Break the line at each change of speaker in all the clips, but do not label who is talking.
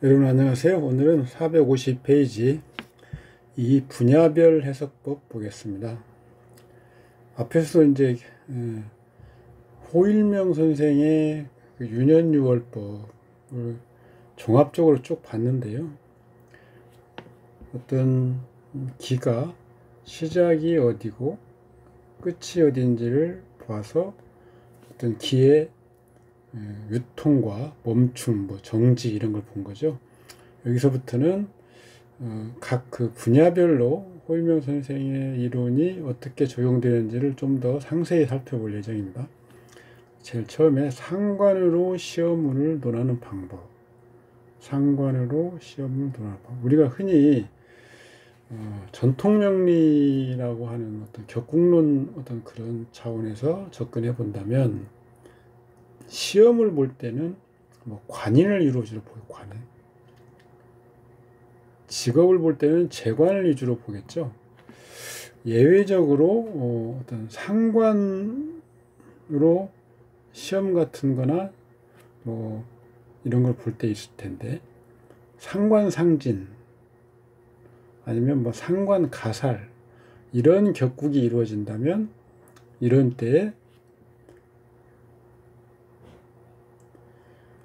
여러분 안녕하세요. 오늘은 450페이지 이 분야별 해석법 보겠습니다. 앞에서 이제 호일명 선생의 그 유년유월법을 종합적으로 쭉 봤는데요. 어떤 기가 시작이 어디고 끝이 어딘지를 봐서 어떤 기의 유통과 멈춤, 정지 이런 걸 본 거죠. 여기서부터는 각 그 분야별로 호일명 선생의 이론이 어떻게 적용되는지를 좀 더 상세히 살펴볼 예정입니다. 제일 처음에 상관으로 시험문을 논하는 방법. 상관으로 시험문을 논하는 방법. 우리가 흔히 전통명리라고 하는 어떤 격국론 어떤 그런 차원에서 접근해 본다면 시험을 볼 때는 관인을 위주로 보고 관인. 직업을 볼 때는 재관을 위주로 보겠죠. 예외적으로 어떤 상관으로 시험 같은 거나 이런 걸 볼 때 있을 텐데, 상관상진 아니면 상관가살 이런 격국이 이루어진다면 이런 때에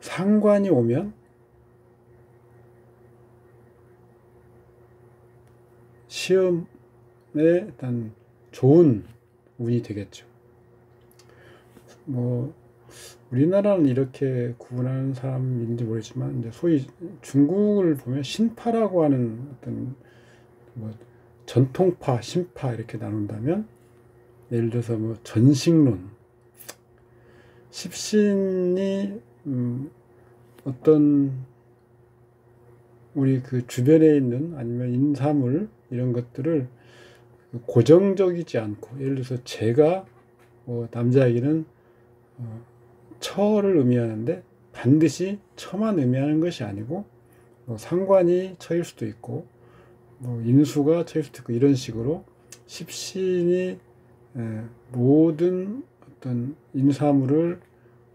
상관이 오면 시험에 일단 좋은 운이 되겠죠. 우리나라는 이렇게 구분하는 사람인지 모르지만 이제 소위 중국을 보면 신파라고 하는 어떤 전통파, 신파 이렇게 나눈다면 예를 들어서 전식론, 십신이 어떤 우리 그 주변에 있는 아니면 인사물 이런 것들을 고정적이지 않고, 예를 들어서 제가 남자에게는 처를 의미하는데 반드시 처만 의미하는 것이 아니고 상관이 처일 수도 있고 인수가 처일 수도 있고, 이런 식으로 십신이 모든 어떤 인사물을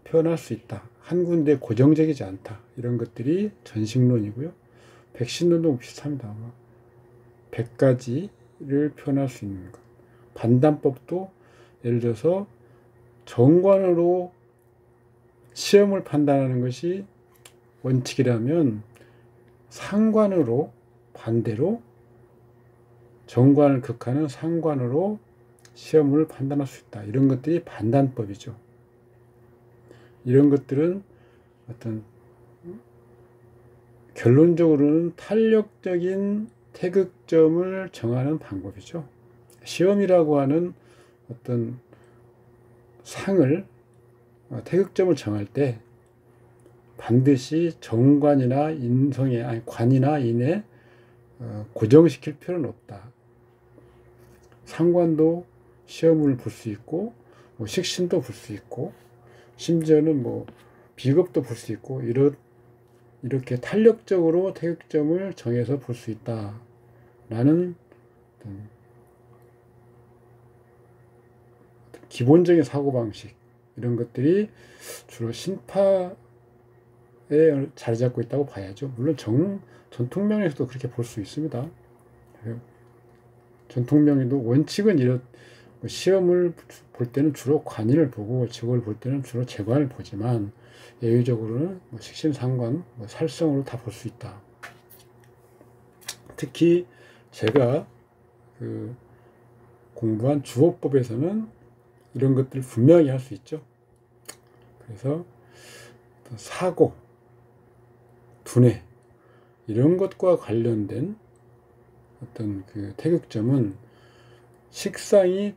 표현할 수 있다. 한 군데 고정적이지 않다. 이런 것들이 전식론이고요. 백신론도 비슷합니다. 100가지를 표현할 수 있는 것. 판단법도 예를 들어서 정관으로 시험을 판단하는 것이 원칙이라면 상관으로, 반대로 정관을 극하는 상관으로 시험을 판단할 수 있다. 이런 것들이 판단법이죠. 이런 것들은 어떤 결론적으로는 탄력적인 태극점을 정하는 방법이죠. 시험이라고 하는 어떤 상을, 태극점을 정할 때 반드시 정관이나 관이나 인에 고정시킬 필요는 없다. 상관도 시험을 볼 수 있고, 식신도 볼 수 있고, 심지어는 비겁도 볼 수 있고, 이렇게 탄력적으로 태극점을 정해서 볼 수 있다라는 기본적인 사고방식, 이런 것들이 주로 신파에 자리 잡고 있다고 봐야죠. 물론 전통명에서도 그렇게 볼 수 있습니다. 전통명에도 원칙은 시험을 볼 때는 주로 관인을 보고 직업을 볼 때는 주로 재관을 보지만 예외적으로는 식신상관, 살성으로 다 볼 수 있다. 특히 제가 공부한 주어법에서는 이런 것들을 분명히 할 수 있죠. 그래서 사고, 두뇌 이런 것과 관련된 어떤 태극점은 식상이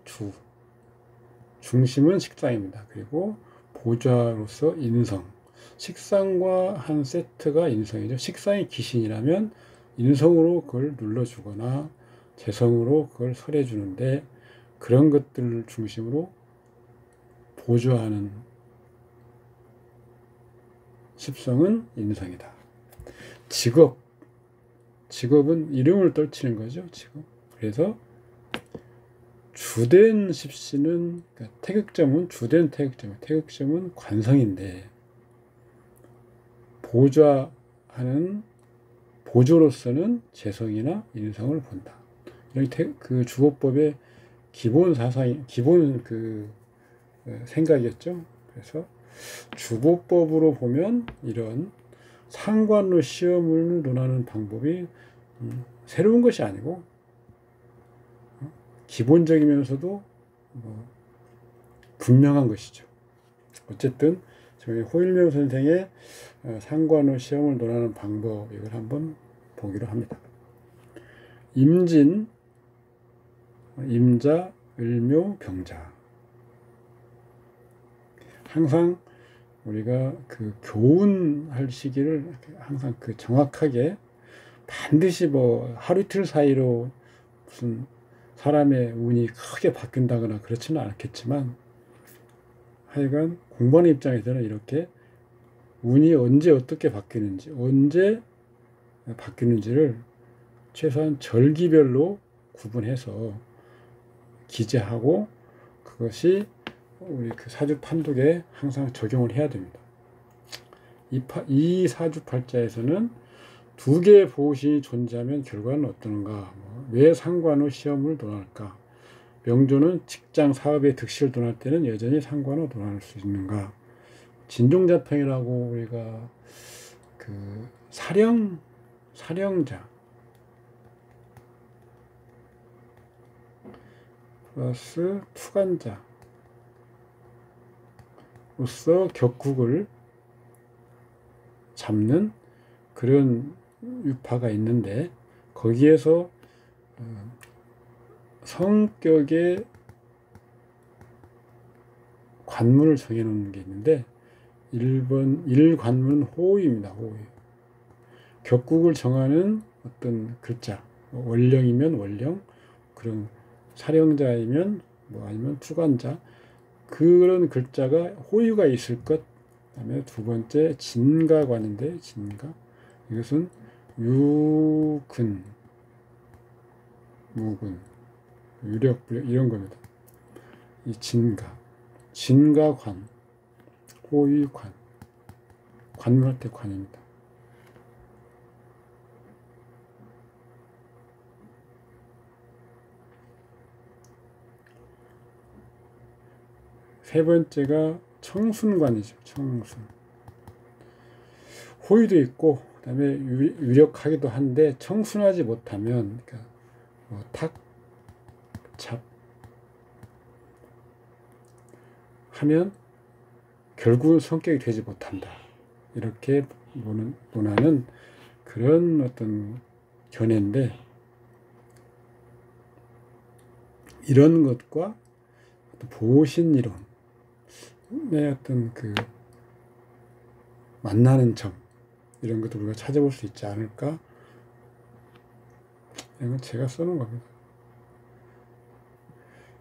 중심은 식상입니다. 그리고 보좌로서 인성, 식상과 한 세트가 인성이죠. 식상이 기신이라면 인성으로 그걸 눌러주거나 재성으로 그걸 설해주는데, 그런 것들을 중심으로 보좌하는 십성은 인성이다. 직업은 이름을 떨치는 거죠. 직업. 그래서 주된 십신은, 태극점은 주된 태극점은 관성인데, 보좌하는 보조로서는 재성이나 인성을 본다. 이런 그 주거법의 기본 사상, 기본 그 생각이었죠. 그래서 주거법으로 보면 이런 상관로 시험을 논하는 방법이 새로운 것이 아니고 기본적이면서도 분명한 것이죠. 어쨌든 저희 호일명 선생의 상관호 시험을 논하는 방법, 이걸 한번 보기로 합니다. 임진, 임자, 을묘, 병자. 항상 우리가 그 교훈할 시기를 항상 그 정확하게 반드시 뭐 하루 이틀 사이로 무슨 사람의 운이 크게 바뀐다거나 그렇지는 않겠지만, 하여간 공부하는 입장에서는 이렇게 운이 언제 어떻게 바뀌는지, 언제 바뀌는지를 최소한 절기별로 구분해서 기재하고, 그것이 우리 그 사주 판독에 항상 적용을 해야 됩니다. 이 사주팔자에서는 두 개의 보호신이 존재하면 결과는 어떠는가? 왜 상관호 시험을 논할까? 명조는 직장 사업의 득실을 논할 때는 여전히 상관호 논할 수 있는가? 진종자평이라고 우리가 그 사령자 플러스 투간자로서 격국을 잡는 그런 유파가 있는데, 거기에서 성격의 관문을 정해놓는 게 있는데, 1번 1관문은 호의입니다. 호의. 격국을 정하는 어떤 글자, 원령이면 원령, 그런 사령자이면 아니면 투관자, 그런 글자가 호의가 있을 것. 그다음에 두 번째 진가관인데, 진가, 이것은 유근, 무근, 유력, 이런 겁니다. 이 진가관, 호의관, 관문할 때 관입니다. 세 번째가 청순관이죠. 청순. 호의도 있고, 그 다음에 유력하기도 한데, 청순하지 못하면, 그러니까 탁, 잡 하면 결국은 성격이 되지 못한다. 이렇게 논하는 그런 어떤 견해인데, 이런 것과 보신이론의 어떤 그 만나는 점, 이런 것도 우리가 찾아볼 수 있지 않을까? 이건 제가 써놓은 겁니다.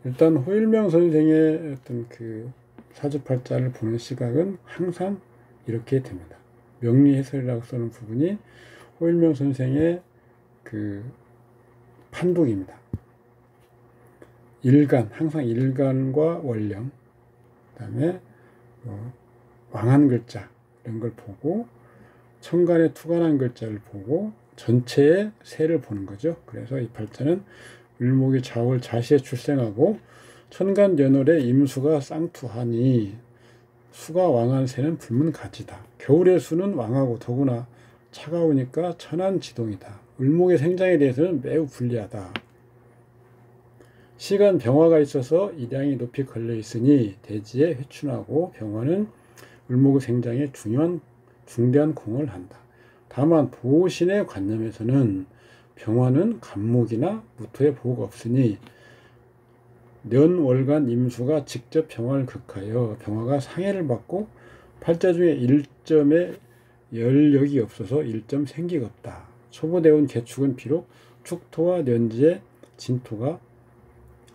일단 호일명 선생의 어떤 그 사주팔자를 보는 시각은 항상 이렇게 됩니다. 명리해설이라고 쓰는 부분이 호일명 선생의 그 판독입니다. 항상 일간과 원령, 그 다음에 왕한 글자, 이런 걸 보고, 천간에 투간한 글자를 보고, 전체의 세를 보는 거죠. 그래서 이 팔자는 을목이 좌월 자시에 출생하고, 천간 연월에 임수가 쌍투하니 수가 왕한 새는 불문가지다. 겨울의 수는 왕하고 더구나 차가우니까 천안지동이다. 을목의 생장에 대해서는 매우 불리하다. 시간 병화가 있어서 일양이 높이 걸려 있으니 대지에 회춘하고, 병화는 을목의 생장에 중대한 공을 한다. 다만 보신의 관념에서는 병화는 간목이나 무토의 보호가 없으니 년월간 임수가 직접 병화를 극하여 병화가 상해를 받고, 팔자 중에 1점에 열력이 없어서 1점 생기가 없다. 초보대운 개축은 비록 축토와 년지의 진토가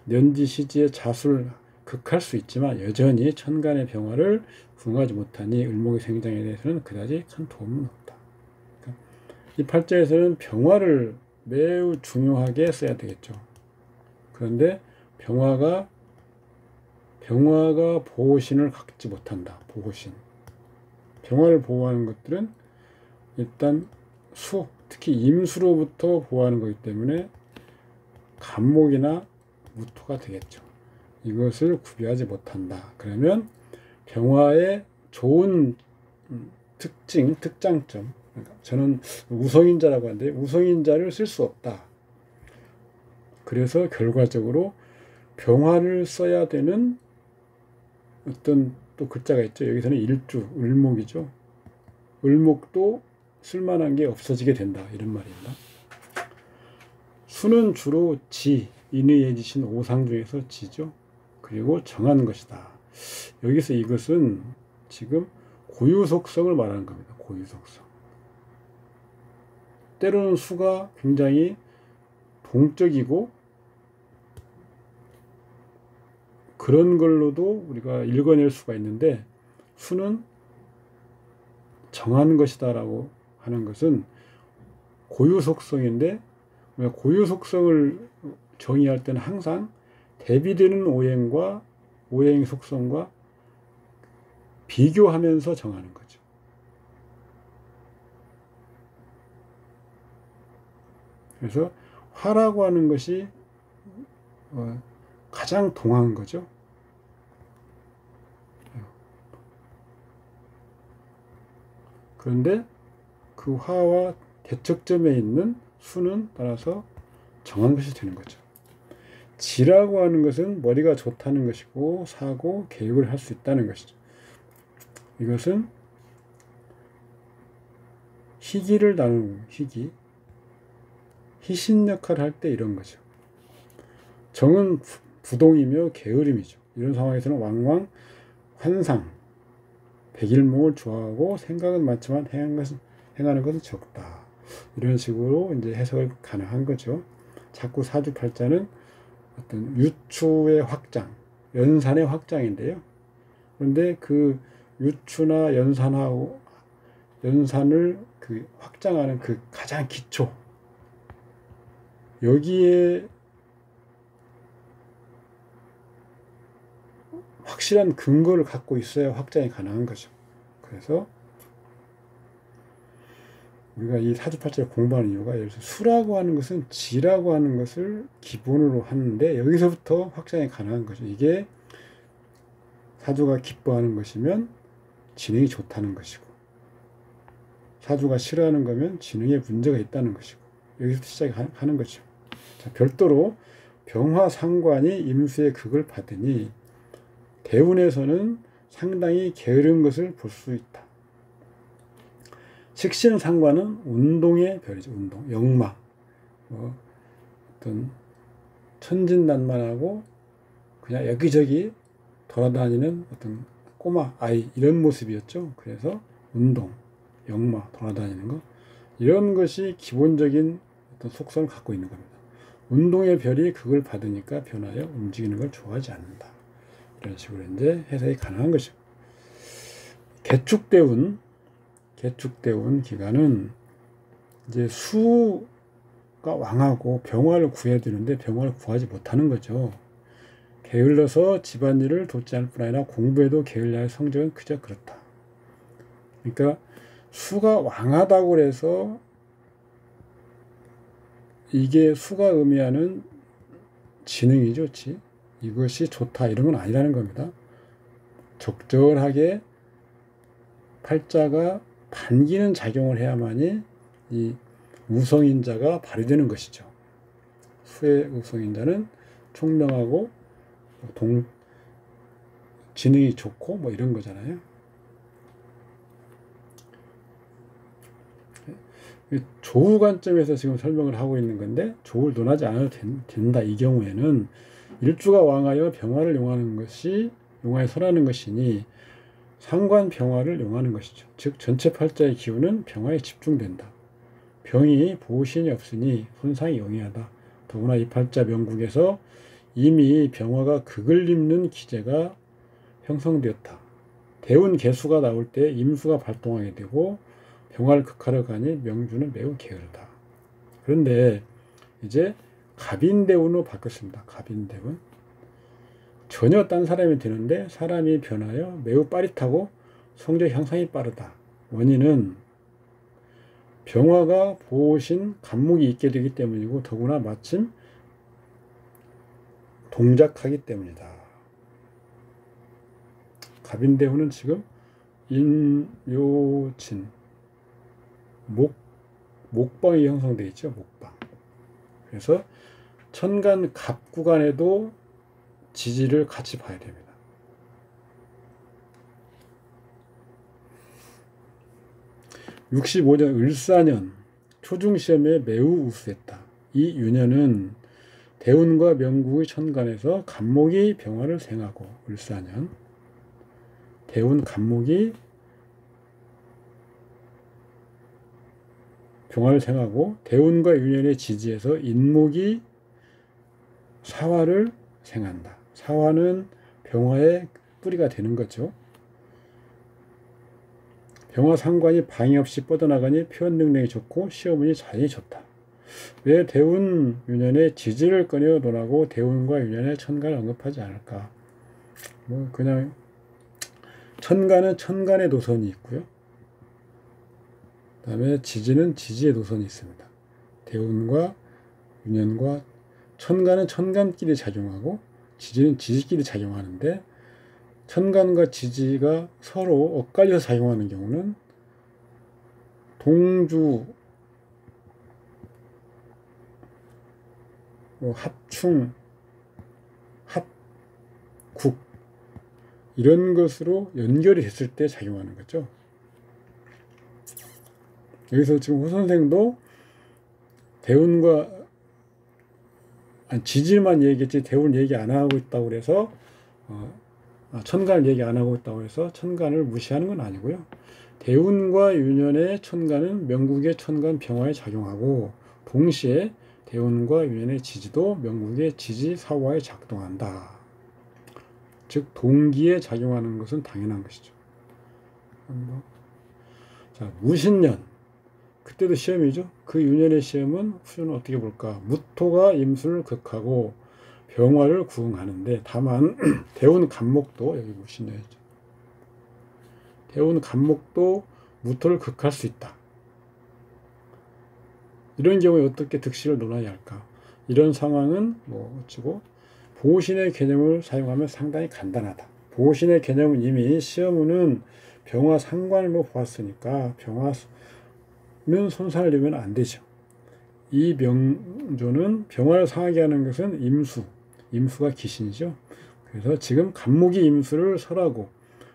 년지 시지의 자수를 극할 수 있지만 여전히 천간의 병화를 부응하지 못하니 을목의 생장에 대해서는 그다지 큰 도움은 없다. 그러니까 이 팔자에서는 병화를 매우 중요하게 써야 되겠죠. 그런데 병화가 보호신을 갖지 못한다. 보호신. 병화를 보호하는 것들은 일단 수, 특히 임수로부터 보호하는 거기 때문에 간목이나 무토가 되겠죠. 이것을 구비하지 못한다. 그러면 병화의 좋은 특징, 특장점. 그러니까 저는 우성인자라고 하는데 우성인자를 쓸 수 없다. 그래서 결과적으로 병화를 써야 되는 어떤 또 글자가 있죠. 여기서는 일주, 을목이죠. 을목도 쓸만한 게 없어지게 된다. 이런 말입니다. 수는 주로 지, 인의예지신 오상 중에서 지죠. 그리고 정하는 것이다. 여기서 이것은 지금 고유 속성을 말하는 겁니다. 고유 속성. 때로는 수가 굉장히 동적이고 그런 걸로도 우리가 읽어낼 수가 있는데 수는 정하는 것이다 라고 하는 것은 고유 속성인데 고유 속성을 정의할 때는 항상 대비되는 오행과 오행 속성과 비교하면서 정하는 거죠. 그래서 화라고 하는 것이 가장 동한 거죠. 그런데 그 화와 대척점에 있는 수는 따라서 정한 것이 되는 거죠. 지라고 하는 것은 머리가 좋다는 것이고 사고 계획을 할 수 있다는 것이죠. 이것은 희기를 나누는 희기, 희신 역할을 할 때 이런 거죠. 정은 부동이며 게으름이죠. 이런 상황에서는 왕왕 환상, 백일몽을 좋아하고 생각은 많지만 행하는 것은 적다. 이런 식으로 이제 해석을 가능한 거죠. 자꾸 사주팔자는 어떤 유추의 확장, 연산의 확장인데요. 그런데 그 유추나 연산을 그 확장하는 그 가장 기초, 여기에 확실한 근거를 갖고 있어야 확장이 가능한 거죠. 그래서 우리가 이 사주팔자를 공부하는 이유가 예를 들어서 수라고 하는 것은 지라고 하는 것을 기본으로 하는데 여기서부터 확장이 가능한 거죠. 이게 사주가 기뻐하는 것이면 지능이 좋다는 것이고 사주가 싫어하는 거면 지능에 문제가 있다는 것이고 여기서 시작이 하는 거죠. 자, 별도로 병화상관이 임수의 극을 받으니 대운에서는 상당히 게으른 것을 볼 수 있다. 식신상관은 운동의 별이죠. 운동, 역마, 어떤 천진난만하고 그냥 여기저기 돌아다니는 어떤 꼬마 아이 이런 모습이었죠. 그래서 운동, 역마, 돌아다니는 거 이런 것이 기본적인 어떤 속성을 갖고 있는 겁니다. 운동의 별이 극을 받으니까 변하여 움직이는 걸 좋아하지 않는다. 이런 식으로 이제 해석이 가능한 것이죠. 개축대운 기간은 이제 수가 왕하고 병화를 구해야 되는데 병화를 구하지 못하는 거죠. 게을러서 집안일을 돕지 않을 뿐 아니라 공부에도 게을러야 할 성적은 그저 그렇다. 그러니까 수가 왕하다고 해서 이게 수가 의미하는 지능이 좋지 이것이 좋다 이런 건 아니라는 겁니다. 적절하게 팔자가 반기는 작용을 해야만이 이 우성인자가 발휘되는 것이죠. 수의 우성인자는 총명하고 지능이 좋고 뭐 이런 거잖아요. 조우 관점에서 지금 설명을 하고 있는 건데 조우를 논하지 않아도 된다. 이 경우에는 일주가 왕하여 병화를 용화에 설하는 것이니 상관 병화를 용하는 것이죠. 즉 전체 팔자의 기운은 병화에 집중된다. 병이 보신이 없으니 손상이 용이하다. 더구나 이 팔자 명국에서 이미 병화가 극을 입는 기제가 형성되었다. 대운 개수가 나올 때 임수가 발동하게 되고 병화를 극하러 가니 명주는 매우 게으르다. 그런데 이제 갑인대운으로 바뀌었습니다. 갑인대운. 전혀 딴 사람이 되는데 사람이 변하여 매우 빠릿하고 성적 향상이 빠르다. 원인은 병화가 보신 간목이 있게 되기 때문이고 더구나 마침 동작하기 때문이다. 갑인대운은 지금 인묘진 목방이 형성되어 있죠. 목방. 그래서 천간 갑 구간에도 지지를 같이 봐야 됩니다. (65년) 을사년 초중시험에 매우 우수했다. 이 유년은 대운과 명국의 천간에서 간목이 병화를 생하고 을사년 대운 간목이 병화를 생하고 대운과 유년의 지지에서 인목이 사화를 생한다. 사화는 병화의 뿌리가 되는 거죠. 병화 상관이 방해 없이 뻗어나가니 표현 능력이 좋고 시어머니 자연이 좋다. 왜 대운 유년의 지지를 꺼내어 논하고 대운과 유년의 천간을 언급하지 않을까? 뭐 그냥 천간은 천간의 노선이 있고요. 그 다음에 지지는 지지의 노선이 있습니다. 대운과 유년과 천간은 천간끼리 작용하고 지지는 지지끼리 작용하는데 천간과 지지가 서로 엇갈려서 작용하는 경우는 동주, 합충, 합국 이런 것으로 연결이 됐을 때 작용하는 거죠. 여기서 지금 호 선생도 대운과 지지만 얘기했지 대운 얘기 안 하고 있다고 그래서 천간을 얘기 안 하고 있다고 해서 천간을 무시하는 건 아니고요. 대운과 유년의 천간은 명국의 천간 병화에 작용하고 동시에 대운과 유년의 지지도 명국의 지지 사화에 작동한다. 즉 동기에 작용하는 것은 당연한 것이죠. 자, 무신년 그때도 시험이죠. 그 유년의 시험은 후년은 어떻게 볼까? 무토가 임수를 극하고 병화를 구응하는데 다만 대운 간목도 여기 무신년이죠. 대운 간목도 무토를 극할 수 있다. 이런 경우에 어떻게 득실을 논해야 할까? 이런 상황은 어찌고 보신의 개념을 사용하면 상당히 간단하다. 보신의 개념은 이미 시험은 병화 상관으로 보았으니까 병화는 손상을 내면 안 되죠. 이 명조는 병화를 상하게 하는 것은 임수가 기신이죠. 그래서 지금 간목이 임수를 설하고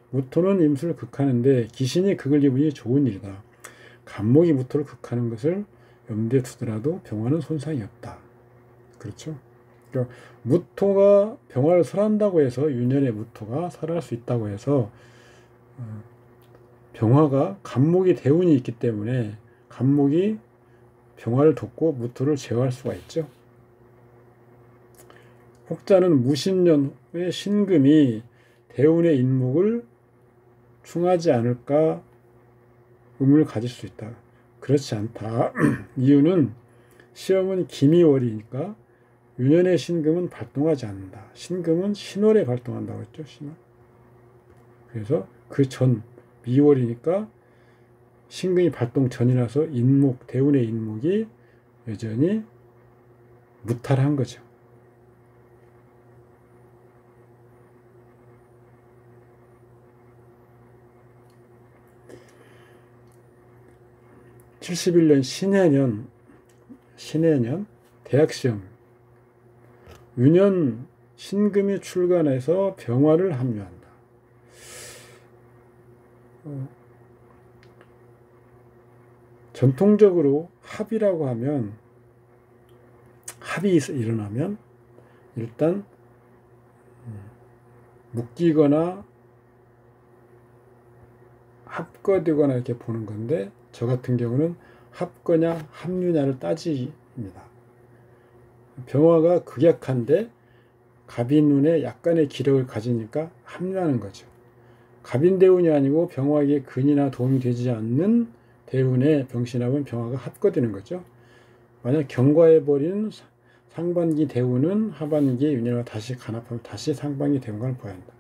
무토는 임수를 극하는데 기신이 극을 입으니 좋은 일이다. 간목이 무토를 극하는 것을 염두에 두더라도 병화는 손상이 없다. 그렇죠? 그러니까 무토가 병화를 설한다고 해서 유년의 무토가 설할 수 있다고 해서 병화가 간목이 대운이 있기 때문에 간목이 병화를 돕고 무토를 제어할 수가 있죠. 혹자는 무신년의 신금이 대운의 인목을 충하지 않을까 의문을 가질 수 있다. 그렇지 않다. 이유는 시험은 기미월이니까 유년의 신금은 발동하지 않는다. 신금은 신월에 발동한다고 했죠. 신월. 그래서 그 전 미월이니까 신금이 발동 전이라서 대운의 인목이 여전히 무탈한 거죠. (71년) 신해년 대학시험 유년 신금이 출간해서 병화를 합류한다. 전통적으로 합이라고 하면 합이 일어나면 일단 묶이거나 합거되거나 이렇게 보는 건데 저 같은 경우는 합거냐 합류냐를 따집니다. 병화가 극약한데 갑인운에 약간의 기력을 가지니까 합류하는 거죠. 갑인대운이 아니고 병화에게 근이나 도움이 되지 않는 대운에 병신합은 병화가 합거되는 거죠. 만약 경과해버린 상반기 대운은 하반기에 윤회가 다시 간합하면 다시 상반기 대운관을 봐야 한다.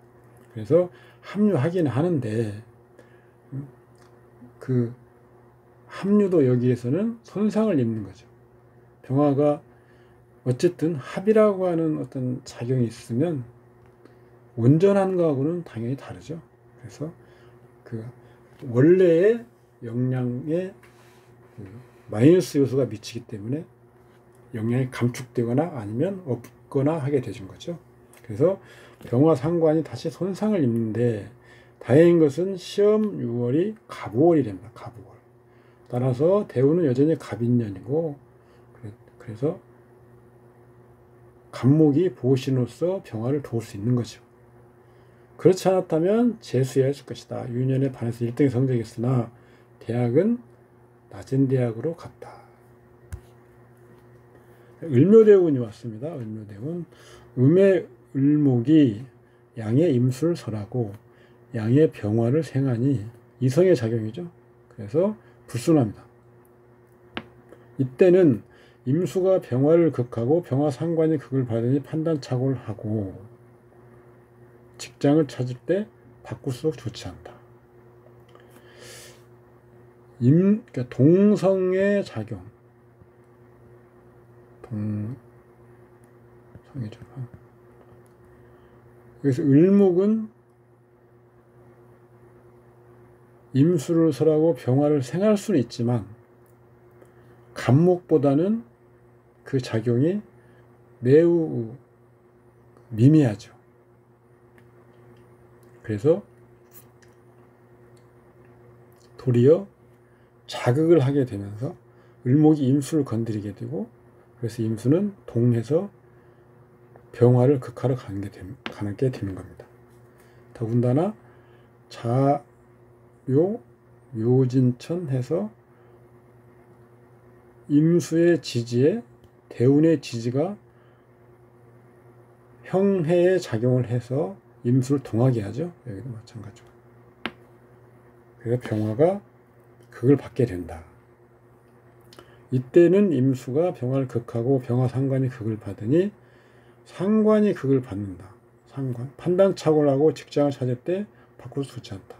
그래서 합류하긴 하는데 그 합류도 여기에서는 손상을 입는 거죠. 병화가 어쨌든 합이라고 하는 어떤 작용이 있으면 온전한 거하고는 당연히 다르죠. 그래서 그 원래의 영양에 마이너스 요소가 미치기 때문에 영양이 감축되거나 아니면 없거나 하게 되는 거죠. 그래서 병화 상관이 다시 손상을 입는데 다행인 것은 시험 6월이 갑오월이 됩니다. 갑오월. 따라서 대우는 여전히 갑인년이고 그래서 갑목이 보신으로서 병화를 도울 수 있는 거죠. 그렇지 않았다면 재수해야 할 것이다. 유년에 반해서 1등의 성적이었으나 대학은 낮은 대학으로 갔다. 을묘대운이 왔습니다. 을묘대운. 음의 을목이 양의 임수를 설하고 양의 병화를 생하니 이성의 작용이죠. 그래서 불순합니다. 이때는 임수가 병화를 극하고 병화 상관이 극을 받으니 판단착오를 하고 직장을 찾을 때 바꿀수록 좋지 않다. 그러니까 동성의 작용. 동성이죠. 그래서 을목은 임수를 설하고 병화를 생할 수는 있지만 갑목보다는 그 작용이 매우 미미하죠. 그래서 도리어 자극을 하게 되면서 을목이 임수를 건드리게 되고 그래서 임수는 동해서 병화를 극하러 가게 되는 겁니다. 더군다나 자묘 묘진천 해서 임수의 지지에 대운의 지지가 형해에 작용을 해서 임수를 동하게 하죠. 여기도 마찬가지고. 그래서 병화가 극을 받게 된다. 이때는 임수가 병화를 극하고 병화 상관이 극을 받으니 상관이 극을 받는다. 상관. 판단착오를 하고 직장을 찾을 때 바꿀 수 있지 않다.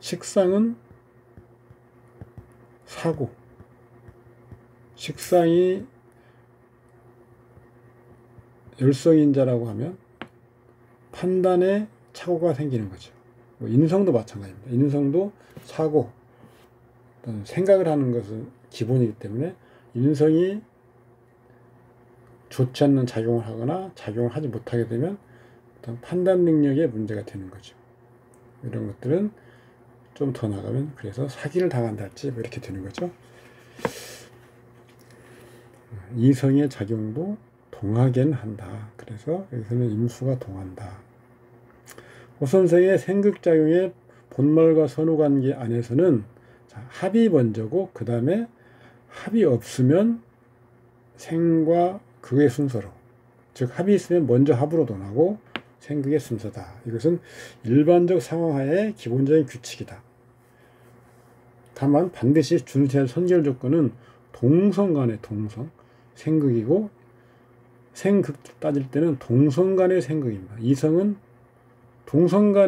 식상은 사고. 식상이 열성인자라고 하면 판단에 착오가 생기는 거죠. 인성도 마찬가지입니다. 인성도 사고, 생각을 하는 것은 기본이기 때문에 인성이 좋지 않는 작용을 하거나 작용을 하지 못하게 되면 어떤 판단 능력에 문제가 되는 거죠. 이런 것들은 좀 더 나가면 그래서 사기를 당한다 할지 뭐 이렇게 되는 거죠. 이성의 작용도 동하게는 한다. 그래서 여기서는 임수가 동한다. 호선생의 생극작용의 본말과 선후관계 안에서는 합이 먼저고 그 다음에 합이 없으면 생과 극의 순서로, 즉 합이 있으면 먼저 합으로 논하고 생극의 순서다. 이것은 일반적 상황하에 기본적인 규칙이다. 다만 반드시 준수해야 할 선결 조건은 동성 간의 동성, 생극이고 생극 따질 때는 동성 간의 생극입니다. 이성은 동성과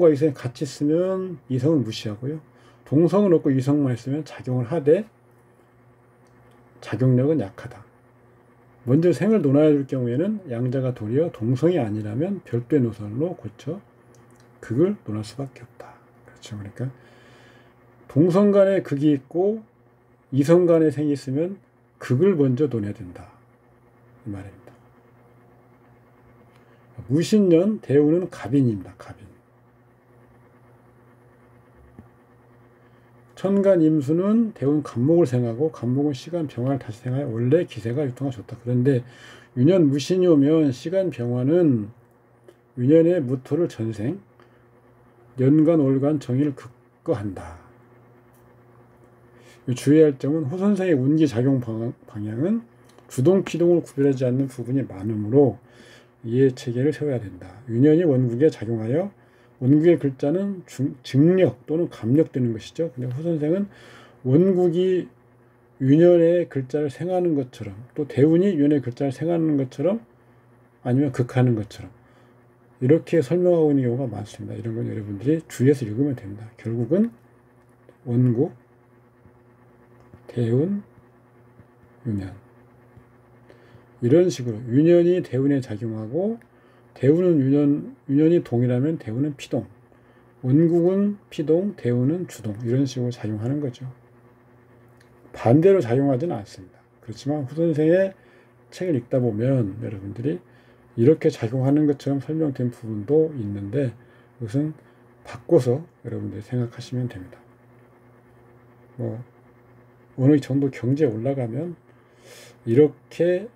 이성이 같이 있으면 이성은 무시하고요. 동성은 없고 이성만 있으면 작용을 하되 작용력은 약하다. 먼저 생을 논하여 줄 경우에는 양자가 도리어 동성이 아니라면 별도의 노선으로 고쳐 극을 논할 수밖에 없다. 그렇죠. 그러니까 동성 간에 극이 있고 이성 간에 생이 있으면 극을 먼저 논해야 된다. 이 말입니다. 무신년 대우는 갑인입니다. 갑인. 천간 임수는 대운 갑목을 생하고 갑목은 시간 병화를 다시 생하여 원래 기세가 유통가 좋다. 그런데 유년 무신이 오면 시간 병화는 유년의 무토를 전생, 연간 월간 정의를 극거한다. 주의할 점은 호선생의 운기 작용 방향은 주동 피동을 구별하지 않는 부분이 많으므로 이해체계를 세워야 된다. 유년이 원국에 작용하여 원국의 글자는 증력 또는 감력되는 것이죠. 근데 호선생은 원국이 유년의 글자를 생하는 것처럼 또 대운이 유년의 글자를 생하는 것처럼 아니면 극하는 것처럼 이렇게 설명하고 있는 경우가 많습니다. 이런 건 여러분들이 주의해서 읽으면 됩니다. 결국은 원국, 대운, 유년. 이런 식으로 유년이 대운에 작용하고 대운은 유년이 동이라면 대운은 피동, 원국은 피동, 대운은 주동, 이런 식으로 작용하는 거죠. 반대로 작용하지는 않습니다. 그렇지만 후선생의 책을 읽다 보면 여러분들이 이렇게 작용하는 것처럼 설명된 부분도 있는데 그것은 바꿔서 여러분들이 생각하시면 됩니다. 뭐 어느 정도 경제에 올라가면 이렇게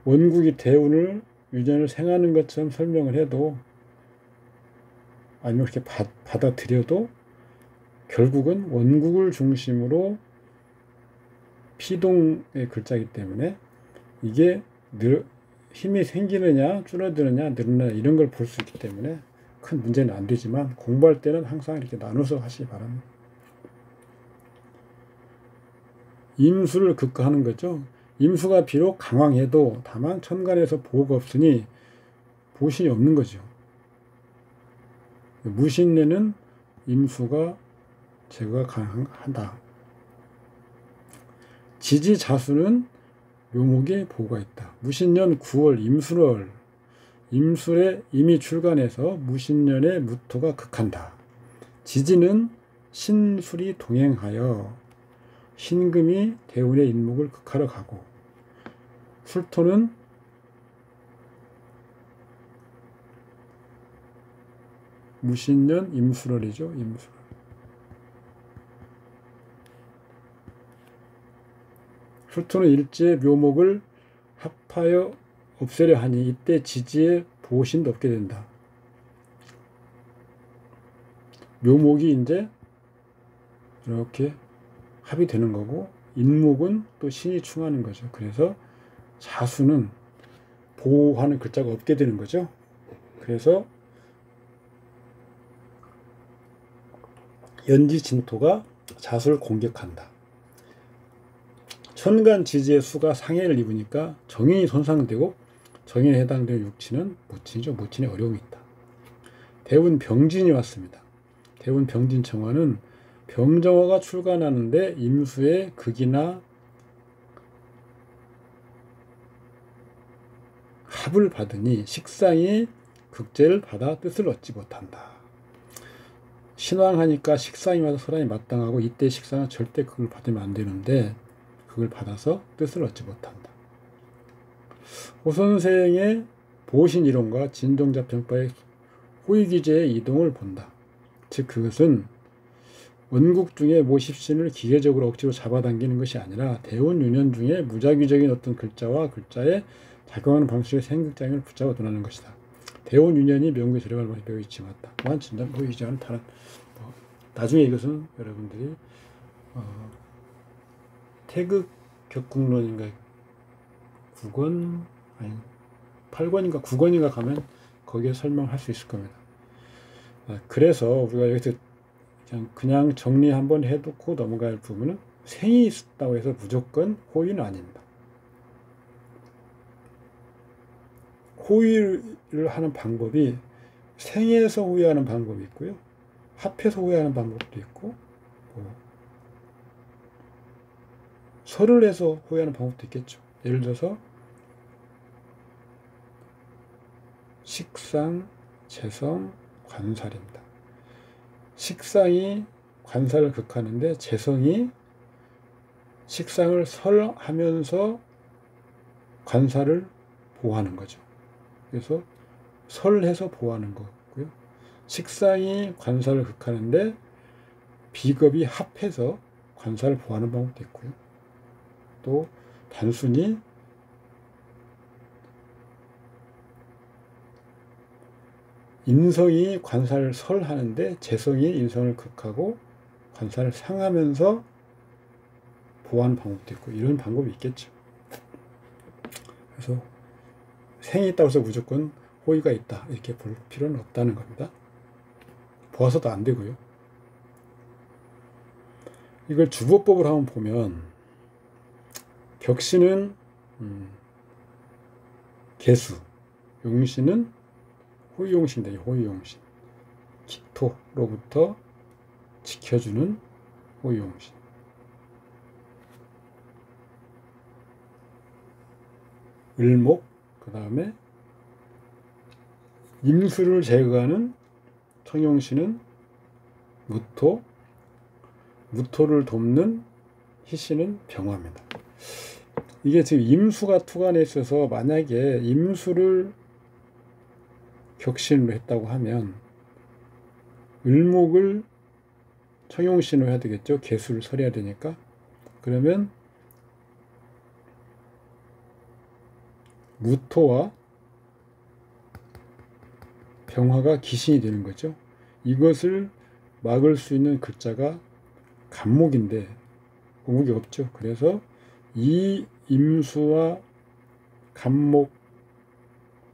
원국이 대운을 유전을 생하는 것처럼 설명을 해도 아니면 이렇게 받아들여도 결국은 원국을 중심으로 피동의 글자이기 때문에 이게 힘이 생기느냐 줄어드느냐 늘느냐 이런 걸 볼 수 있기 때문에 큰 문제는 안 되지만 공부할 때는 항상 이렇게 나눠서 하시기 바랍니다. 임수를 극하는 거죠. 임수가 비록 강왕해도 다만 천간에서 보호가 없으니 보신이 없는 거죠. 무신내는 임수가 제거가 가능하다. 지지자수는 묘목에 보호가 있다. 무신년 9월 임술월, 임술에 임이 출간해서 무신년에 무토가 극한다. 지지는 신술이 동행하여 신금이 대운의 인목을 극하러 가고, 술토는 무신년 임술월이죠. 임술월. 술토는 일지의 묘목을 합하여 없애려 하니 이때 지지의 보신도 없게 된다. 묘목이 이제 이렇게 합의되는 거고 인목은 또 신이 충하는 거죠. 그래서 자수는 보호하는 글자가 없게 되는 거죠. 그래서 연지진토가 자수를 공격한다. 천간 지지의 수가 상해를 입으니까 정인이 손상되고 정인에 해당되는 육친은 모친이죠. 모친에 어려움이 있다. 대운 병진이 왔습니다. 대운 병진 청화는 병정화가 출간하는데 임수의 극이나 합을 받으니 식상이 극제를 받아 뜻을 얻지 못한다. 신왕하니까 식상이 와서 소란이 마땅하고 이때 식상은 절대 극을 받으면 안 되는데 그걸 받아서 뜻을 얻지 못한다. 호선생의 보신이론과 진종자평파의 호의기제의 이동을 본다. 즉 그것은 원국 중에 모십신을 기계적으로 억지로 잡아당기는 것이 아니라 대운 유년 중에 무작위적인 어떤 글자와 글자에 작용하는 방식의 생극장을 붙잡아 두는 것이다. 대운 유년이 명구에 들어갈 것이 매우 있지 맞다. 또한 진단 호의기제와는 다른 나중에 이것은 여러분들이 태극 격국론인가 9권 아니 8권인가 9권인가 가면 거기에 설명할 수 있을 겁니다. 그래서 우리가 여기서 그냥 정리 한번 해두고 넘어갈 부분은 생이 있다고 해서 무조건 호의는 아닙니다. 호의를 하는 방법이 생에서 호의하는 방법이 있고요. 합해서 호의하는 방법도 있고 설을 해서 호의하는 방법도 있겠죠. 예를 들어서 식상, 재성, 관살입니다. 식상이 관살을 극하는데 재성이 식상을 설하면서 관살을 보호하는 거죠. 그래서 설해서 보호하는 거고요. 식상이 관살을 극하는데 비겁이 합해서 관살을 보호하는 방법도 있고요. 또 단순히 인성이 관살을 설하는데 재성이 인성을 극하고 관살을 상하면서 보호하는 방법도 있고 이런 방법이 있겠죠. 그래서 생이 있다고 해서 무조건 호의가 있다 이렇게 볼 필요는 없다는 겁니다. 보아서도 안 되고요. 이걸 주보법을 한번 보면 격신은 개수, 용신은 호의용신이다. 호의용신. 기토로부터 지켜주는 호의용신. 을목, 그 다음에 임수를 제거하는 청용신은 무토, 무토를 돕는 희신은 병화입니다. 이게 지금 임수가 투간에 있어서 만약에 임수를 격신으로 했다고 하면 을목을 청용신으로 해야 되겠죠. 개수를 설해야 되니까. 그러면 무토와 병화가 기신이 되는 거죠. 이것을 막을 수 있는 글자가 간목인데 목이 없죠. 그래서 이 임수와 간목,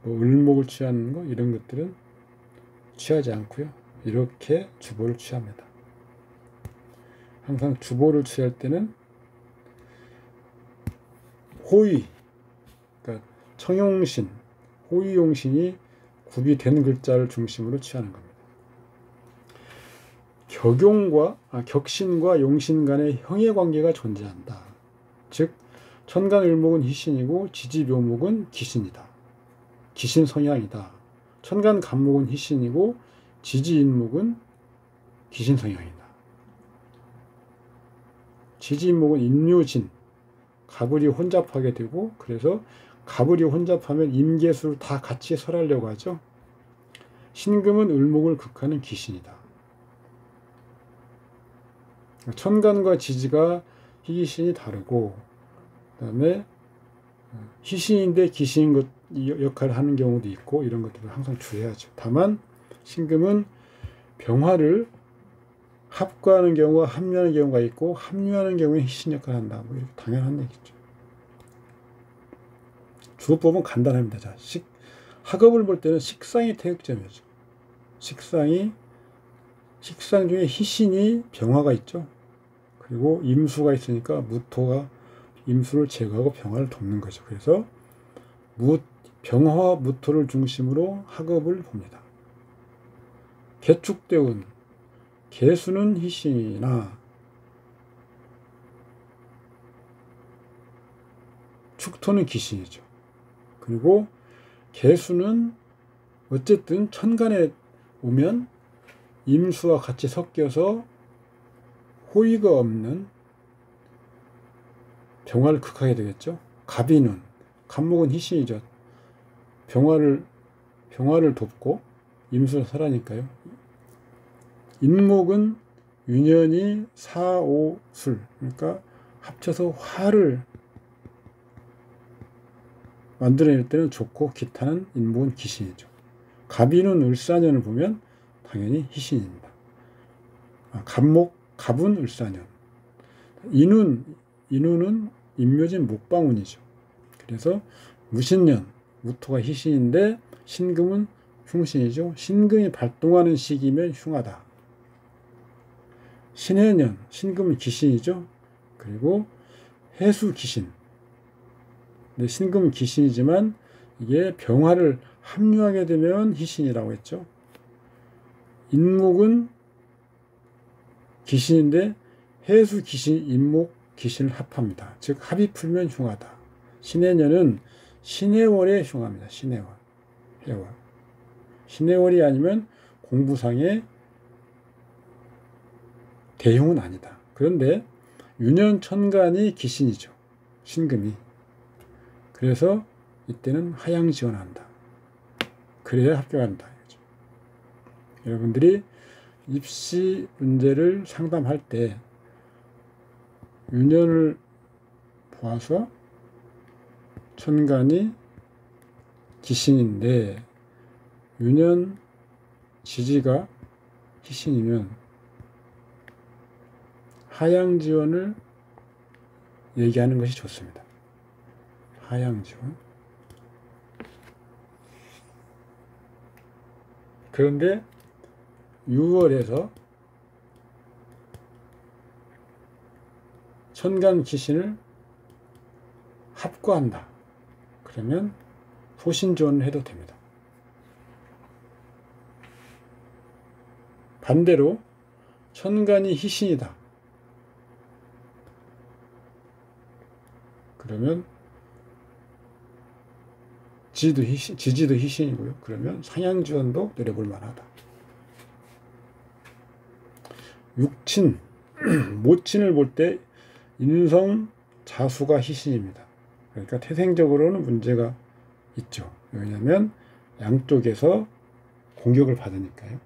을목을 취하는 거 이런 것들은 취하지 않고요. 이렇게 주보를 취합니다. 항상 주보를 취할 때는 호의, 그러니까 청용신, 호의용신이 구비된 글자를 중심으로 취하는 겁니다. 격신과 용신 간의 형해관계가 존재한다. 즉 천간을목은 희신이고 지지묘목은 기신이다. 기신 성향이다. 천간간목은 희신이고 지지인목은 기신 성향이다. 지지인목은 인묘진, 갑을이 혼잡하게 되고 그래서 갑을이 혼잡하면 임계수를 다 같이 설하려고 하죠. 신금은 을목을 극하는 기신이다. 천간과 지지가 희기신이 다르고 그 다음에 희신인데 기신인 것 역할을 하는 경우도 있고 이런 것들을 항상 주의해야죠. 다만 신금은 병화를 합과하는 경우와 합류하는 경우가 있고 합류하는 경우에 희신 역할을 한다. 뭐 이렇게 당연한 얘기죠. 주법은 간단합니다. 자, 학업을 볼 때는 식상이 태극점이죠. 식상 중에 희신이 병화가 있죠. 그리고 임수가 있으니까 무토가 임수를 제거하고 병화를 돕는 거죠. 그래서 병화와 무토를 중심으로 학업을 봅니다. 개축대운, 개수는 희신이나 축토는 기신이죠. 그리고 개수는 어쨌든 천간에 오면 임수와 같이 섞여서 호의가 없는 병화를 극하게 되겠죠. 갑인은, 간목은 희신이죠. 병화를 돕고 임수를 설하니까요. 인목은 유년이 사오술, 그러니까 합쳐서 화를 만들어낼 때는 좋고 기타는 인목은 기신이죠. 갑인은 을사년을 보면 당연히 희신입니다. 갑은 을사년. 인우는 임묘진 목방운이죠. 그래서 무신년, 무토가 희신인데 신금은 흉신이죠. 신금이 발동하는 시기면 흉하다. 신해년, 신금은 기신이죠. 그리고 해수 기신. 근데 신금은 기신이지만 이게 병화를 합류하게 되면 희신이라고 했죠. 인목은 기신인데 해수 기신, 인목 기신을 합합니다. 즉 합이 풀면 흉하다. 신해년은 신해월에 흉합니다. 신해월, 해월. 신해월이 아니면 공부상의 대흉은 아니다. 그런데 유년천간이 기신이죠. 신금이. 그래서 이때는 하향 지원한다. 그래야 합격한다. 여러분들이 입시 문제를 상담할 때 유년을 보아서 천간이 기신인데 유년 지지가 희신이면 하향 지원을 얘기하는 것이 좋습니다. 하향 지원. 그런데 6월에서 천간 기신을 합과한다. 그러면 소신 지원을 해도 됩니다. 반대로 천간이 희신이다. 그러면 지지도 희신이고요. 그러면 상향지원도 노려볼 만하다. 육친, 모친을 볼 때 인성 자수가 희신입니다. 그러니까 태생적으로는 문제가 있죠. 왜냐하면 양쪽에서 공격을 받으니까요.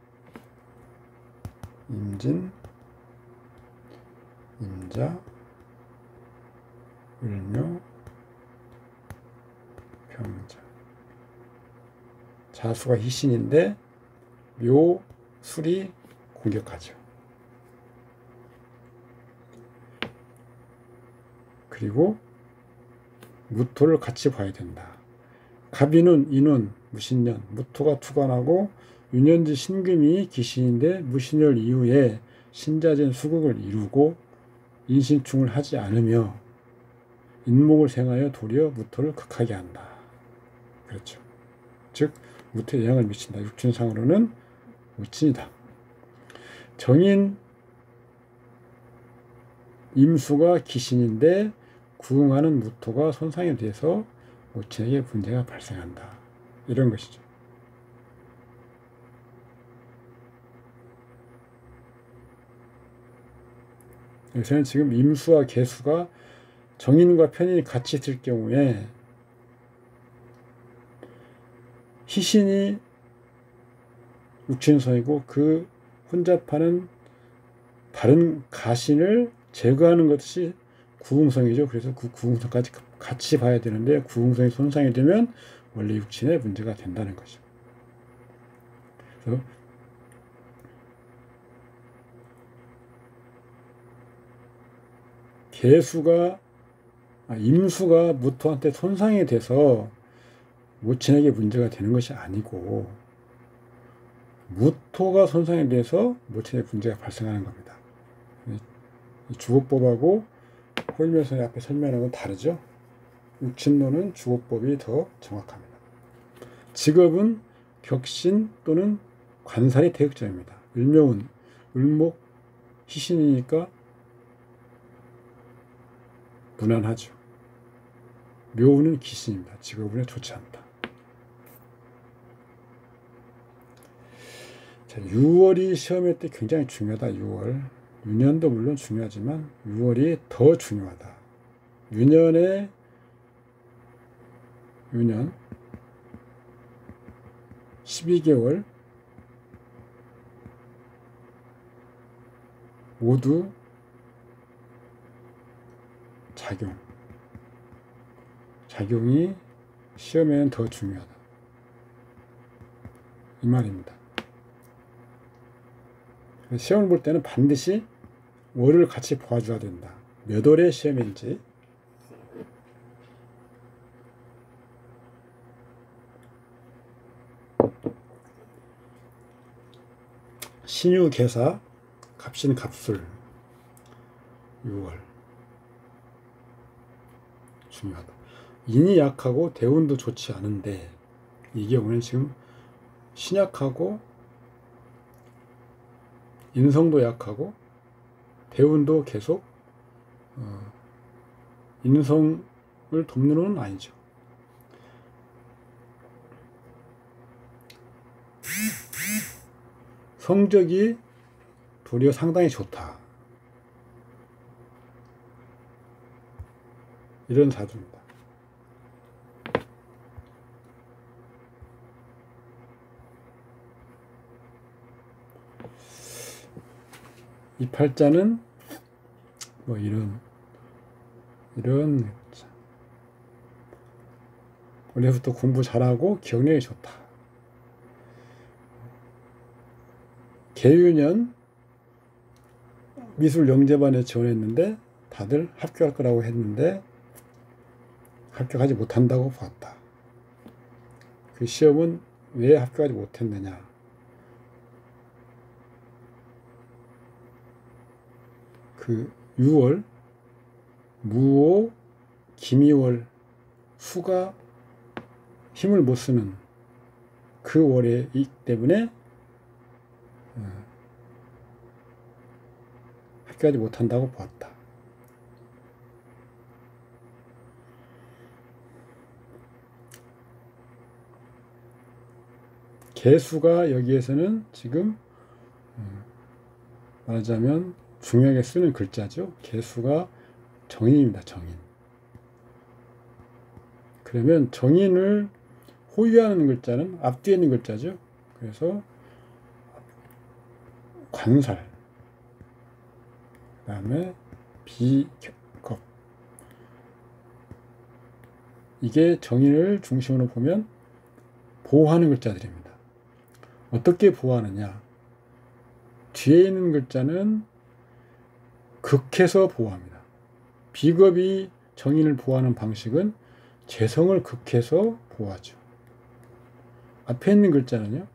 임진, 임자, 을묘, 병자. 자수가 희신인데 묘, 술이 공격하죠. 그리고 무토를 같이 봐야 된다. 갑인은 인원, 무신년, 무토가 투관하고 유년지 신금이 기신인데 무신열 이후에 신자진 수극을 이루고 인신충을 하지 않으며 인목을 생하여 도리어 무토를 극하게 한다. 그렇죠. 즉 무토에 영향을 미친다. 육친상으로는 무친이다. 정인 임수가 기신인데 구응하는 무토가 손상이 돼서 모친에게 문제가 발생한다. 이런 것이죠. 여기서는 지금 임수와 계수가 정인과 편인이 같이 있을 경우에 희신이 육친성이고 그 혼잡하는 다른 가신을 제거하는 것이 구응성이죠. 그래서 그 구응성까지 같이 봐야 되는데 구응성이 손상이 되면 원래 육친에 문제가 된다는 거죠. 그래서 임수가 무토한테 손상이 돼서 모친에게 문제가 되는 것이 아니고 무토가 손상이 돼서 모친에게 문제가 발생하는 겁니다. 주거법하고 호일묘선의 앞에 설명한 건 다르죠. 육친론은 주거법이 더 정확합니다. 직업은 격신 또는 관살이 대역자입니다. 을묘은 을목 희신이니까 무난하죠. 묘운은 기신입니다. 직업운에 좋지 않다. 자, 6월이 시험일 때 굉장히 중요하다. 6월. 유년도 물론 중요하지만 6월이 더 중요하다. 유년 12개월 모두 작용이 시험에는 더 중요하다. 이 말입니다. 시험을 볼 때는 반드시 월을 같이 봐줘야 된다. 몇 월의 시험인지. 신유계사, 갑신갑술 6월 중요하다. 인이 약하고 대운도 좋지 않은데 이 경우는 지금 신약하고 인성도 약하고 대운도 계속 인성을 돕는 건 아니죠. 성적이 도리어 상당히 좋다. 이런 사주입니다. 이 팔자는 뭐 이런 원래부터 공부 잘하고 기억력이 좋다. 계유년 미술영재반에 지원했는데 다들 합격할 거라고 했는데 합격하지 못한다고 봤다. 그 시험은 왜 합격하지 못했느냐. 그 6월 무오, 김이월, 수가 힘을 못 쓰는 그 월이기 때문에 합격하지 못한다고 보았다. 개수가 여기에서는 지금 말하자면 중요하게 쓰는 글자죠. 개수가 정인입니다. 정인. 그러면 정인을 호위하는 글자는 앞뒤에 있는 글자죠. 그래서 관살, 그 다음에 비겁. 이게 정인을 중심으로 보면 보호하는 글자들입니다. 어떻게 보호하느냐? 뒤에 있는 글자는 극해서 보호합니다. 비겁이 정인을 보호하는 방식은 재성을 극해서 보호하죠. 앞에 있는 글자는요,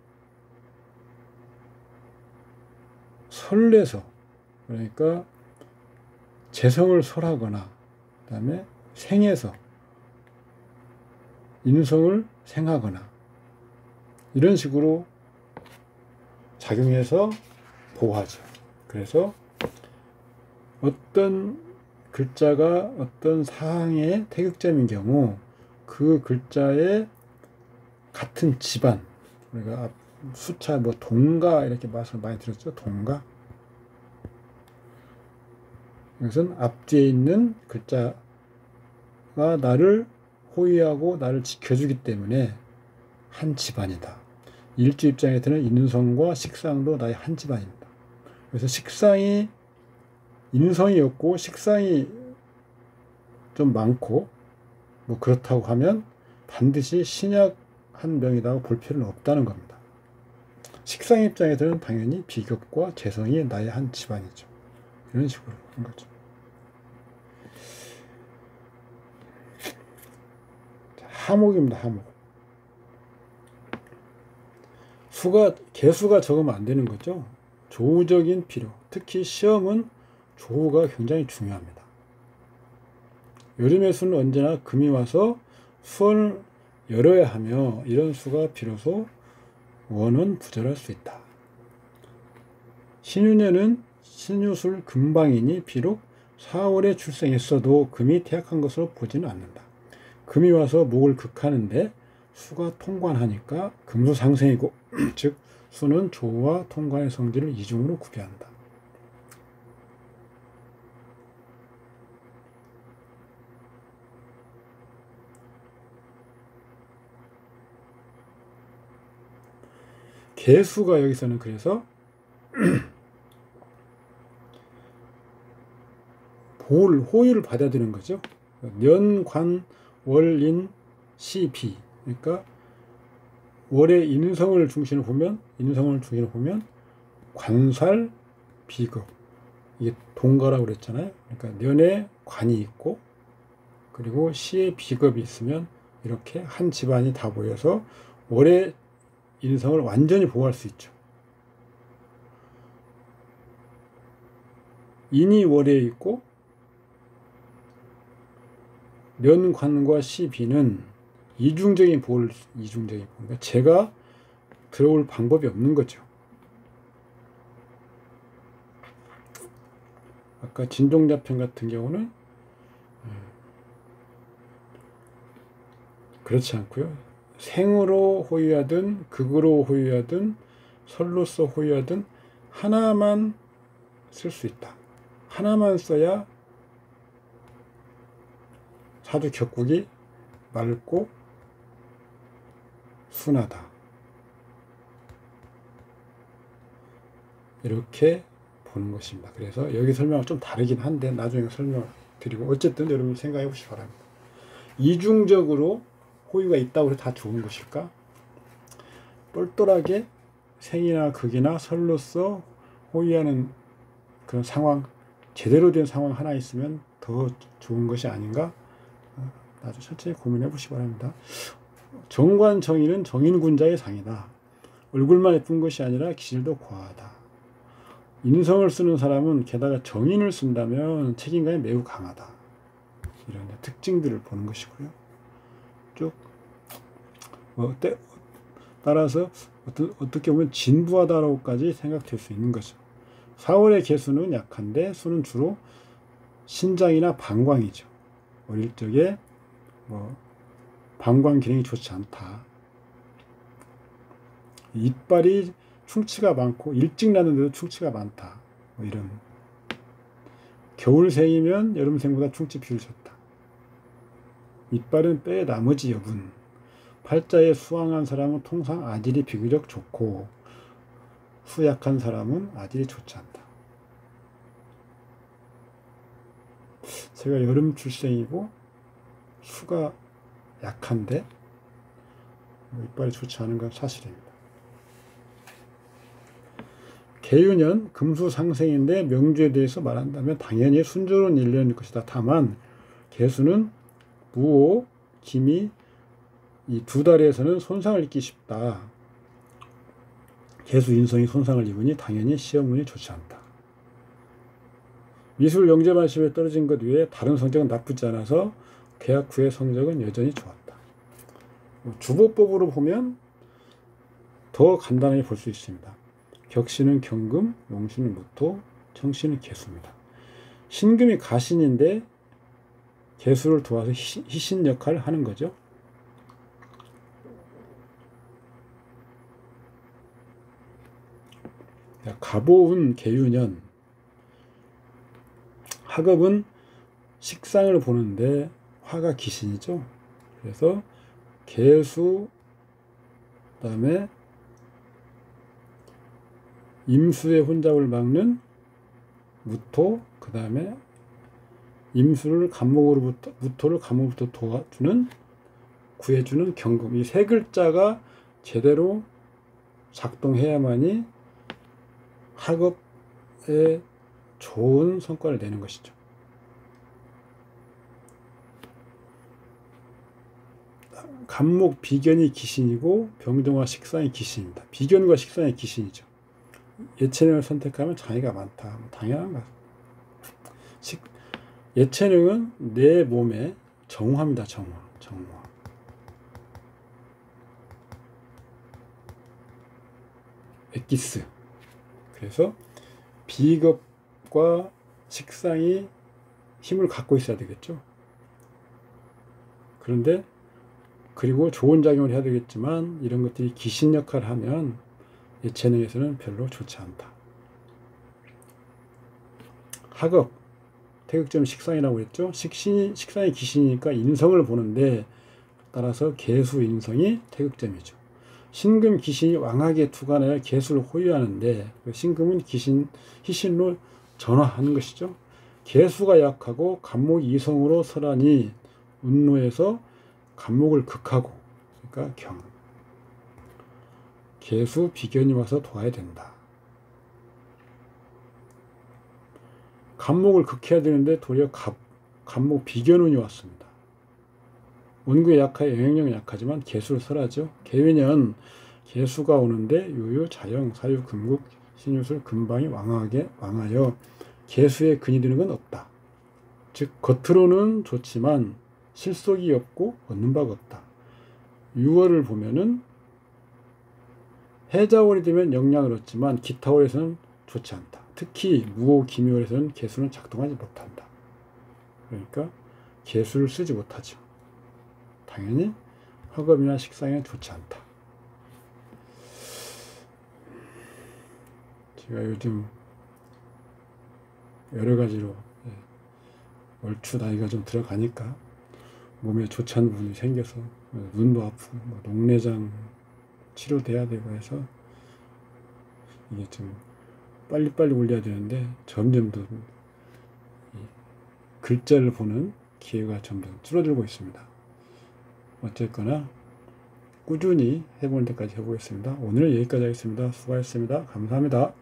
설레서, 그러니까 재성을 설하거나, 그 다음에 생해서 인성을 생하거나, 이런 식으로 작용해서 보호하죠. 그래서 어떤 글자가 어떤 사항의 태극점인 경우 그 글자의 같은 집안, 우리가 수차 뭐 동가 이렇게 말씀 많이 들었죠. 동가. 이것은 앞뒤에 있는 글자가 나를 호위하고 나를 지켜주기 때문에 한 집안이다. 일주 입장에서는 인성과 식상도 나의 한 집안입니다. 그래서 식상이 인성이었고 식상이 좀 많고 뭐 그렇다고 하면 반드시 신약 한 명이라고 볼 필요는 없다는 겁니다. 식상 입장에서는 당연히 비겁과 재성이 나의 한 집안이죠. 이런 식으로 보는 거죠. 하목입니다. 하목. 개수가 적으면 안 되는 거죠. 조우적인 필요. 특히 시험은 조우가 굉장히 중요합니다. 여름의 수는 언제나 금이 와서 수원을 열어야 하며 이런 수가 비로소 원은 부절할 수 있다. 신유년은 신유술 금방이니 비록 4월에 출생했어도 금이 태약한 것으로 보지는 않는다. 금이 와서 목을 극하는데 수가 통관하니까 금수상생이고 즉 수는 조와 통관의 성질을 이중으로 구별한다. 개수가 여기서는 그래서 호의를 받아야 되는 거죠. 년, 관, 월, 인, 시, 비. 그러니까 월의 인성을 중심으로 보면 관살, 비겁. 이게 동가라고 그랬잖아요. 그러니까 년에 관이 있고 그리고 시에 비겁이 있으면 이렇게 한 집안이 다 모여서 월의 인성을 완전히 보호할 수 있죠. 인이 월에 있고 년, 관과 시, 비는 이중적인 보호를, 그러니까 제가 들어올 방법이 없는 거죠. 아까 진종자편 같은 경우는 그렇지 않고요. 생으로 호위하든 극으로 호위하든 설로서 호위하든 하나만 쓸 수 있다. 하나만 써야 사주 격국이 맑고 순하다. 이렇게 보는 것입니다. 그래서 여기 설명은 좀 다르긴 한데 나중에 설명을 드리고 어쨌든 여러분 생각해 보시기 바랍니다. 이중적으로 호의가 있다고 해서 다 좋은 것일까? 똘똘하게 생이나 극이나 설로서 호의하는 그런 상황, 제대로 된 상황 하나 있으면 더 좋은 것이 아닌가? 아주 천천히 고민해 보시기 바랍니다. 정관정인은 정인군자의 상이다. 얼굴만 예쁜 것이 아니라 기질도 과하다. 인성을 쓰는 사람은 게다가 정인을 쓴다면 책임감이 매우 강하다. 이런 특징들을 보는 것이고요. 쭉 따라서 어떻게 보면 진부하다라고까지 생각될 수 있는 거죠. 4월의 개수는 약한데 수는 주로 신장이나 방광이죠. 어릴 적에 방광 기능이 좋지 않다. 이빨이 충치가 많고 일찍 났는데도 충치가 많다. 뭐 이런. 겨울생이면 여름생보다 충치 비율이 좋다. 이빨은 뼈의 나머지 여분. 팔자에 수왕한 사람은 통상 아질이 비교적 좋고 수 약한 사람은 아질이 좋지 않다. 제가 여름 출생이고 수가 약한데 이빨이 좋지 않은 건 사실입니다. 개유년 금수상생인데 명주에 대해서 말한다면 당연히 순조로운 1년일 것이다. 다만 개수는 무오, 기미 이 두 달에서는 손상을 입기 쉽다. 개수 인성이 손상을 입으니 당연히 시험운이 좋지 않다. 미술 영재반 시험에 떨어진 것 외에 다른 성적은 나쁘지 않아서 개학 후의 성적은 여전히 좋았다. 주보법으로 보면 더 간단하게 볼 수 있습니다. 격신은 경금, 용신은 무토, 청신은 개수입니다. 신금이 가신인데 개수를 도와서 희신 역할을 하는 거죠. 갑오운 개유년 학업은 식상을 보는데 화가 기신이죠. 그래서 개수 그다음에 임수의 혼잡을 막는 무토 그다음에 임수를 간목으로부터 무토를 간목으로부터 도와주는 구해주는 경금 이 세 글자가 제대로 작동해야만이 학업에 좋은 성과를 내는 것이죠. 간목 비견이 기신이고 병정화 식상이 기신입니다. 비견과 식상이 기신이죠. 예체능을 선택하면 장애가 많다. 당연한 것. 예체능은 내 몸의 정화입니다. 정화. 엑기스. 그래서 비겁과 식상이 힘을 갖고 있어야 되겠죠. 그런데 그리고 좋은 작용을 해야 되겠지만 이런 것들이 기신 역할을 하면 예체능에서는 별로 좋지 않다. 학업, 태극점 식상이라고 했죠. 식상이 기신이니까 인성을 보는데 따라서 개수 인성이 태극점이죠. 신금 기신이 왕하게 투관하여 개수를 호유하는데 신금은 희신로 전화하는 것이죠. 개수가 약하고 간목이 이성으로 설하니 운노에서 간목을 극하고 그러니까 개수 비견이 와서 도와야 된다. 간목을 극해야 되는데 도리어 간목 비견운이 왔습니다. 원구에 약하여 영향력은 약하지만 개수를 설하죠. 개유년 개수가 오는데 유유, 자영, 사유, 금국, 신유술, 금방이 왕하여 개수에 근이 되는 건 없다. 즉 겉으로는 좋지만 실속이 없고 얻는 바가 없다. 6월을 보면은 해자월이 되면 영향을 얻지만 기타월에서는 좋지 않다. 특히 무호, 기묘월에서는 개수는 작동하지 못한다. 그러니까 개수를 쓰지 못하죠. 당연히 학업이나 식상에 좋지 않다. 제가 요즘 여러 가지로 얼추 나이가 좀 들어가니까 몸에 좋지 않은 부분이 생겨서 눈도 아프고 녹내장 치료돼야 되고 해서 이게 좀 빨리빨리 올려야 되는데 점점 더 글자를 보는 기회가 점점 줄어들고 있습니다. 어쨌거나 꾸준히 해보는 데까지 해보겠습니다. 오늘은 여기까지 하겠습니다. 수고하셨습니다. 감사합니다.